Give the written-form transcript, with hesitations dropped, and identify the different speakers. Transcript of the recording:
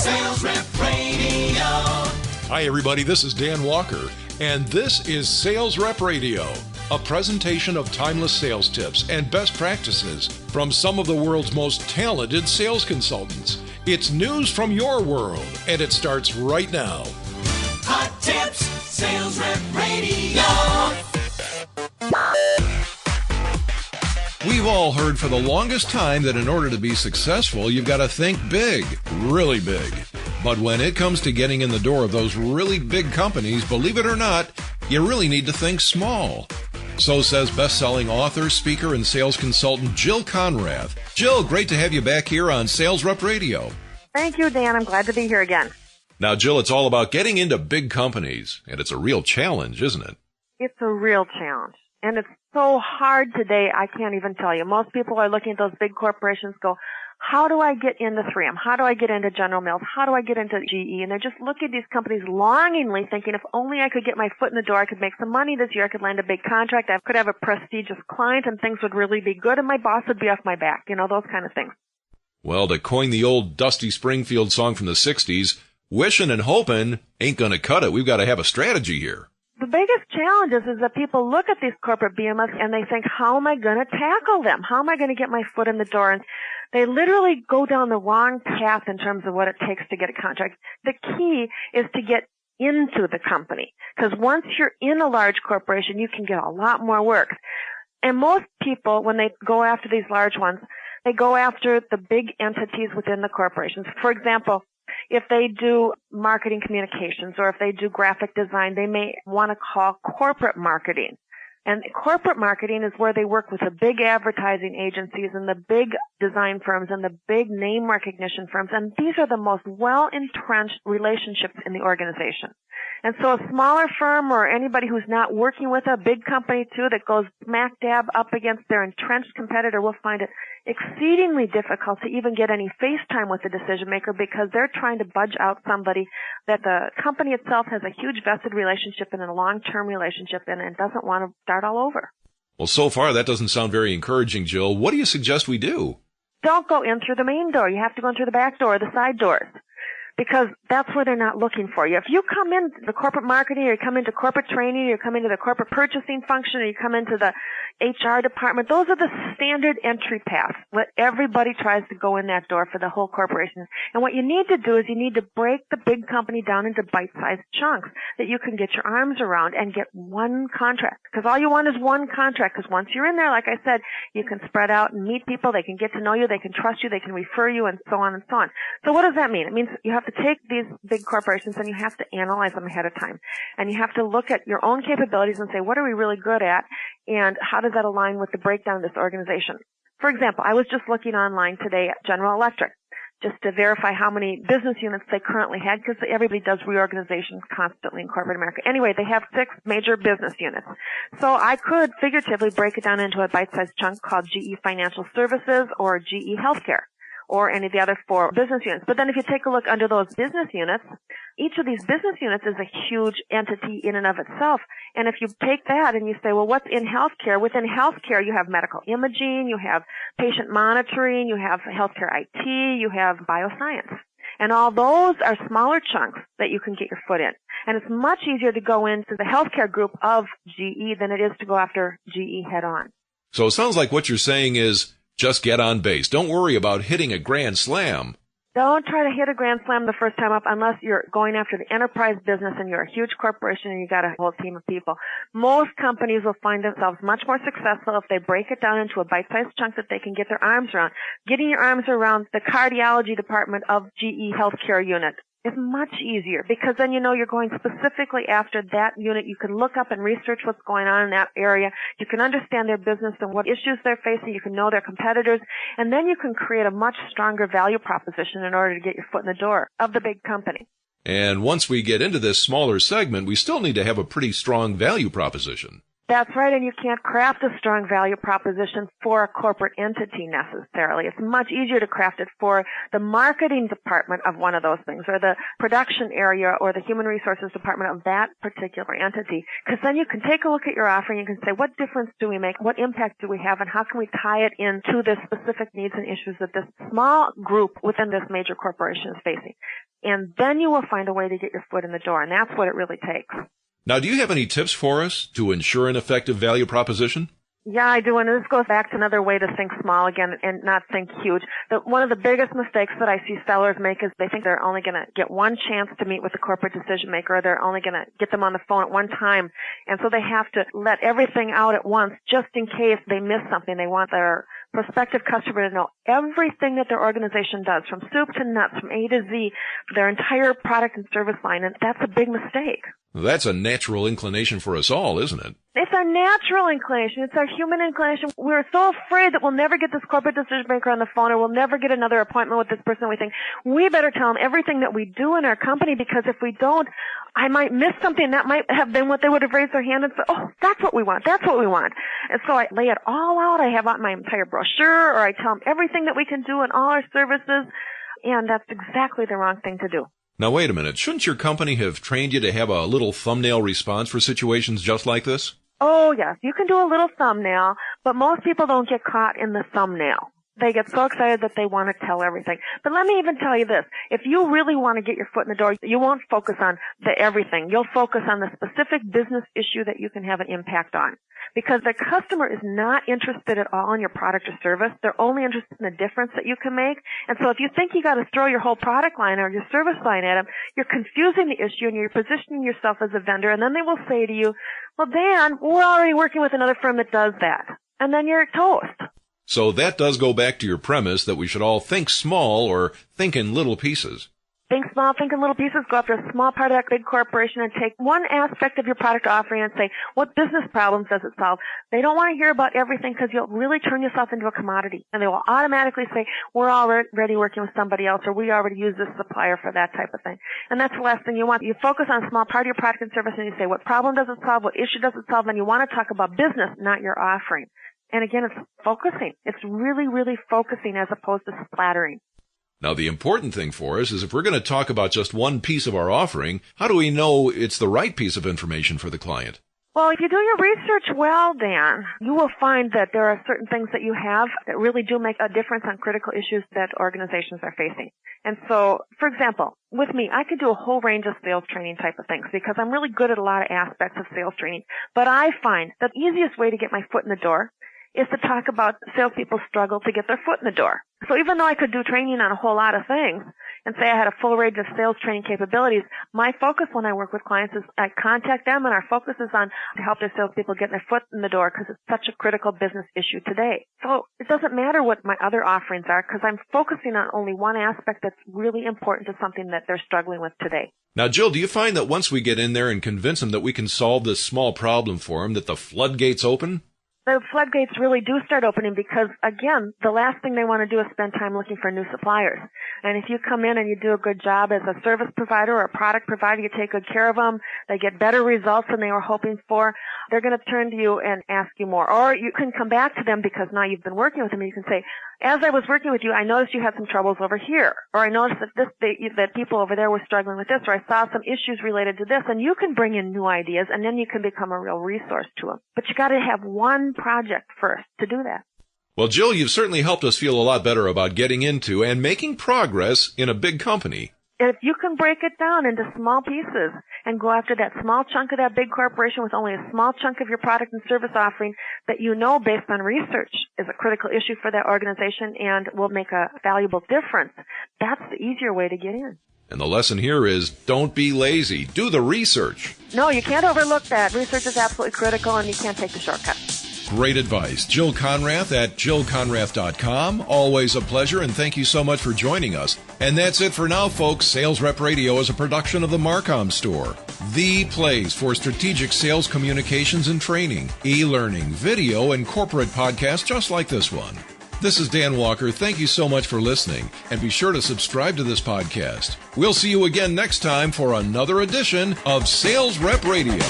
Speaker 1: Sales Rep Radio.
Speaker 2: Hi, everybody. This is Dan Walker, and this is Sales Rep Radio, a presentation of timeless sales tips and best practices from some of the world's most talented sales consultants. It's news from your world, and it starts right now.
Speaker 1: Hot tips, Sales Rep Radio.
Speaker 2: We've all heard for the longest time that in order to be successful, you've got to think big, really big. But when it comes to getting in the door of those really big companies, believe it or not, you really need to think small. So says best-selling author, speaker, and sales consultant Jill Konrath. Jill, great to have you back here on Sales Rep Radio.
Speaker 3: Thank you, Dan. I'm glad to be here again.
Speaker 2: Now, Jill, it's all about getting into big companies, and it's a real challenge, isn't it?
Speaker 3: It's a real challenge, and it's so hard today, I can't even tell you. Most people are looking at those big corporations, go, how do I get into 3M? How do I get into General Mills? How do I get into GE? And they're just looking at these companies longingly thinking, if only I could get my foot in the door, I could make some money this year, I could land a big contract, I could have a prestigious client, and things would really be good, and my boss would be off my back, those kind of things.
Speaker 2: Well, to coin the old Dusty Springfield song from the 60s, wishing and hoping ain't going to cut it. We've got to have a strategy here.
Speaker 3: The biggest challenge is that people look at these corporate behemoths and they think, how am I going to tackle them? How am I going to get my foot in the door? And they literally go down the wrong path in terms of what it takes to get a contract. The key is to get into the company, because once you're in a large corporation, you can get a lot more work. And most people, when they go after these large ones, they go after the big entities within the corporations. For example, if they do marketing communications or if they do graphic design, they may want to call corporate marketing. And corporate marketing is where they work with the big advertising agencies and the big design firms and the big name recognition firms. And these are the most well-entrenched relationships in the organization. And so a smaller firm or anybody who's not working with a big company too that goes smack dab up against their entrenched competitor will find it exceedingly difficult to even get any face time with the decision maker, because they're trying to budge out somebody that the company itself has a huge vested relationship in and a long-term relationship in and doesn't want to start all over.
Speaker 2: Well, so far that doesn't sound very encouraging, Jill. What do you suggest we do?
Speaker 3: Don't go in through the main door. You have to go in through the back door or the side doors, because that's where they're not looking for you. If you come into the corporate marketing, or you come into corporate training, or you come into the corporate purchasing function, or you come into the HR department, those are the standard entry paths. Everybody tries to go in that door for the whole corporation. And what you need to do is you need to break the big company down into bite-sized chunks that you can get your arms around and get one contract. Because all you want is one contract. Because once you're in there, like I said, you can spread out and meet people. They can get to know you. They can trust you. They can refer you, and so on and so on. So what does that mean? It means you have to take these big corporations and you have to analyze them ahead of time. And you have to look at your own capabilities and say, what are we really good at? And how does that align with the breakdown of this organization? For example, I was just looking online today at General Electric just to verify how many business units they currently had, because everybody does reorganizations constantly in corporate America. Anyway, they have 6 major business units. So I could figuratively break it down into a bite-sized chunk called GE Financial Services or GE Healthcare, or any of the other 4 business units. But then if you take a look under those business units, each of these business units is a huge entity in and of itself. And if you take that and you say, well, what's in healthcare? Within healthcare, you have medical imaging, you have patient monitoring, you have healthcare IT, you have bioscience. And all those are smaller chunks that you can get your foot in. And it's much easier to go into the healthcare group of GE than it is to go after GE head on.
Speaker 2: So it sounds like what you're saying is, just get on base. Don't worry about hitting a grand slam.
Speaker 3: Don't try to hit a grand slam the first time up unless you're going after the enterprise business and you're a huge corporation and you got a whole team of people. Most companies will find themselves much more successful if they break it down into a bite-sized chunk that they can get their arms around. Getting your arms around the cardiology department of GE Healthcare unit is much easier, because then you know you're going specifically after that unit. You can look up and research what's going on in that area. You can understand their business and what issues they're facing. You can know their competitors. And then you can create a much stronger value proposition in order to get your foot in the door of the big company.
Speaker 2: And once we get into this smaller segment, we still need to have a pretty strong value proposition.
Speaker 3: That's right, and you can't craft a strong value proposition for a corporate entity necessarily. It's much easier to craft it for the marketing department of one of those things, or the production area, or the human resources department of that particular entity. Because then you can take a look at your offering, you can say, what difference do we make, what impact do we have, and how can we tie it into the specific needs and issues that this small group within this major corporation is facing. and then you will find a way to get your foot in the door, and that's what it really takes.
Speaker 2: Now, do you have any tips for us to ensure an effective value proposition?
Speaker 3: Yeah, I do, and this goes back to another way to think small again and not think huge. One of the biggest mistakes that I see sellers make is they think they're only going to get one chance to meet with the corporate decision maker, or they're only going to get them on the phone at one time, and so they have to let everything out at once just in case they miss something. They want their prospective customer to know everything that their organization does, from soup to nuts, from A to Z, their entire product and service line, and that's a big mistake.
Speaker 2: That's a natural inclination for us all, isn't it?
Speaker 3: It's our natural inclination. It's our human inclination. We're so afraid that we'll never get this corporate decision maker on the phone, or we'll never get another appointment with this person. We think we better tell them everything that we do in our company, because if we don't, I might miss something. That might have been what they would have raised their hand and said, oh, that's what we want. That's what we want. And so I lay it all out. I have out my entire brochure, or I tell them everything that we can do in all our services, and that's exactly the wrong thing to do.
Speaker 2: Now, wait a minute. Shouldn't your company have trained you to have a little thumbnail response for situations just like this?
Speaker 3: Oh, yes. You can do a little thumbnail, but most people don't get caught in the thumbnail. They get so excited that they want to tell everything. But let me even tell you this. If you really want to get your foot in the door, you won't focus on the everything. You'll focus on the specific business issue that you can have an impact on. Because the customer is not interested at all in your product or service. They're only interested in the difference that you can make. And so if you think you got to throw your whole product line or your service line at them, you're confusing the issue and you're positioning yourself as a vendor. And then they will say to you, well, Dan, we're already working with another firm that does that. And then you're toast.
Speaker 2: So that does go back to your premise that we should all think small or think in little pieces.
Speaker 3: Think small, think in little pieces, go after a small part of that big corporation and take one aspect of your product offering and say, what business problems does it solve? They don't want to hear about everything, because you'll really turn yourself into a commodity. And they will automatically say, we're already working with somebody else, or we already use this supplier for that type of thing. And that's the last thing you want. You focus on a small part of your product and service, and you say, what problem does it solve? What issue does it solve? And you want to talk about business, not your offering. And again, it's focusing. It's really, really focusing as opposed to splattering.
Speaker 2: Now, the important thing for us is if we're going to talk about just one piece of our offering, how do we know it's the right piece of information for the client?
Speaker 3: Well, if you do your research well, Dan, you will find that there are certain things that you have that really do make a difference on critical issues that organizations are facing. And so, for example, with me, I could do a whole range of sales training type of things because I'm really good at a lot of aspects of sales training. But I find the easiest way to get my foot in the door is to talk about salespeople's struggle to get their foot in the door. So even though I could do training on a whole lot of things and say I had a full range of sales training capabilities, my focus when I work with clients is I contact them, and our focus is on to help their salespeople get their foot in the door because it's such a critical business issue today. So it doesn't matter what my other offerings are because I'm focusing on only one aspect that's really important to something that they're struggling with today.
Speaker 2: Now, Jill, do you find that once we get in there and convince them that we can solve this small problem for them, that the floodgates open?
Speaker 3: The floodgates really do start opening because, again, the last thing they want to do is spend time looking for new suppliers. And if you come in and you do a good job as a service provider or a product provider, you take good care of them, they get better results than they were hoping for, they're going to turn to you and ask you more. Or you can come back to them because now you've been working with them and you can say, as I was working with you, I noticed you had some troubles over here. Or I noticed that people over there were struggling with this. Or I saw some issues related to this. And you can bring in new ideas and then you can become a real resource to them. But you got to have one project first to do that.
Speaker 2: Well, Jill, you've certainly helped us feel a lot better about getting into and making progress in a big company.
Speaker 3: If you can break it down into small pieces and go after that small chunk of that big corporation with only a small chunk of your product and service offering that you know based on research is a critical issue for that organization and will make a valuable difference, that's the easier way to get in.
Speaker 2: And the lesson here is don't be lazy. Do the research.
Speaker 3: No, you can't overlook that. Research is absolutely critical and you can't take the shortcut.
Speaker 2: Great advice. Jill Konrath at jillkonrath.com. Always a pleasure, and thank you so much for joining us. And that's it for now, folks. Sales Rep Radio is a production of the Marcom Store, the place for strategic sales communications and training, e-learning, video, and corporate podcasts just like this one. This is Dan Walker. Thank you so much for listening, and be sure to subscribe to this podcast. We'll see you again next time for another edition of Sales Rep Radio.